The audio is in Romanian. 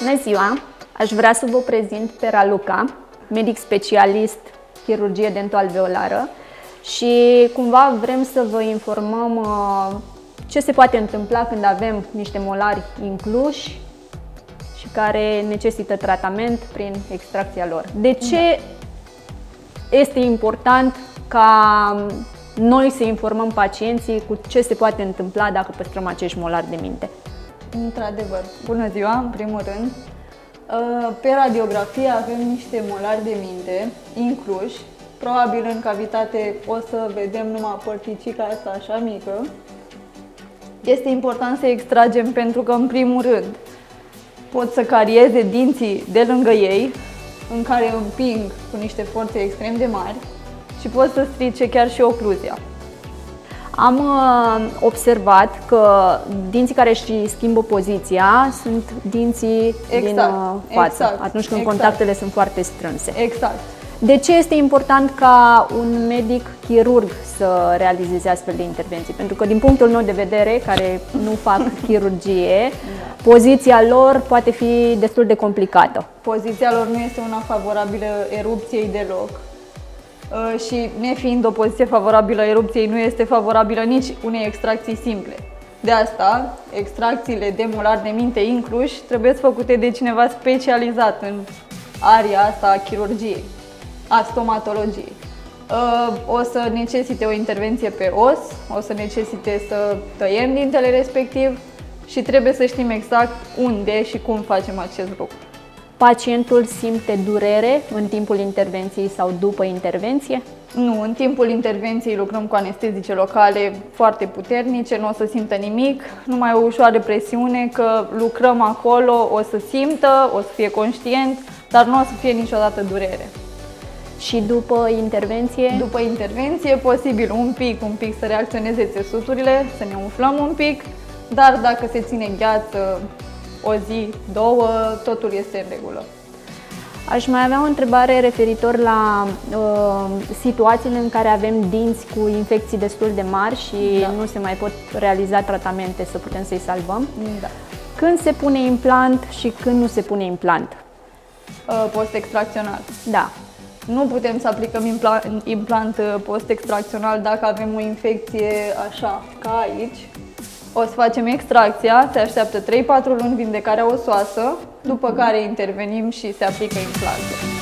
Bună ziua! Aș vrea să vă prezint pe Raluca, medic specialist chirurgie dental-alveolară, și cumva vrem să vă informăm ce se poate întâmpla când avem niște molari incluși și care necesită tratament prin extracția lor. De ce este important ca noi să informăm pacienții cu ce se poate întâmpla dacă păstrăm acești molari de minte? Într-adevăr, bună ziua, în primul rând. Pe radiografie avem niște molari de minte incluși. Probabil în cavitate o să vedem numai părticica asta așa mică. Este important să extragem pentru că, în primul rând, pot să carieze dinții de lângă ei, în care împing cu niște forțe extrem de mari, și pot să strice chiar și ocluzia. Am observat că dinții care își schimbă poziția sunt dinții din față, atunci când contactele sunt foarte strânse. Exact. De ce este important ca un medic chirurg să realizeze astfel de intervenții? Pentru că, din punctul meu de vedere, care nu fac chirurgie, poziția lor poate fi destul de complicată. Poziția lor nu este una favorabilă erupției deloc. Și nefiind o poziție favorabilă erupției, nu este favorabilă nici unei extracții simple. De asta, extracțiile de molari de minte incluși trebuie făcute de cineva specializat în aria asta a chirurgiei, a stomatologiei. O să necesite o intervenție pe os, o să necesite să tăiem dintele respectiv și trebuie să știm exact unde și cum facem acest lucru. Pacientul simte durere în timpul intervenției sau după intervenție? Nu, în timpul intervenției lucrăm cu anestezice locale foarte puternice, nu o să simtă nimic, numai o ușoară presiune, că lucrăm acolo, o să simtă, o să fie conștient, dar nu o să fie niciodată durere. Și după intervenție? După intervenție, posibil un pic să reacționeze țesuturile, să ne umflăm un pic, dar dacă se ține gheață o zi, două, totul este în regulă. Aș mai avea o întrebare referitor la situațiile în care avem dinți cu infecții destul de mari și nu se mai pot realiza tratamente să putem să-i salvăm. Da. Când se pune implant și când nu se pune implant? Post-extracțional. Da. Nu putem să aplicăm implant post-extracțional dacă avem o infecție așa, ca aici. O să facem extracția, se așteaptă 3-4 luni vindecarea osoasă, după care intervenim și se aplică implantul.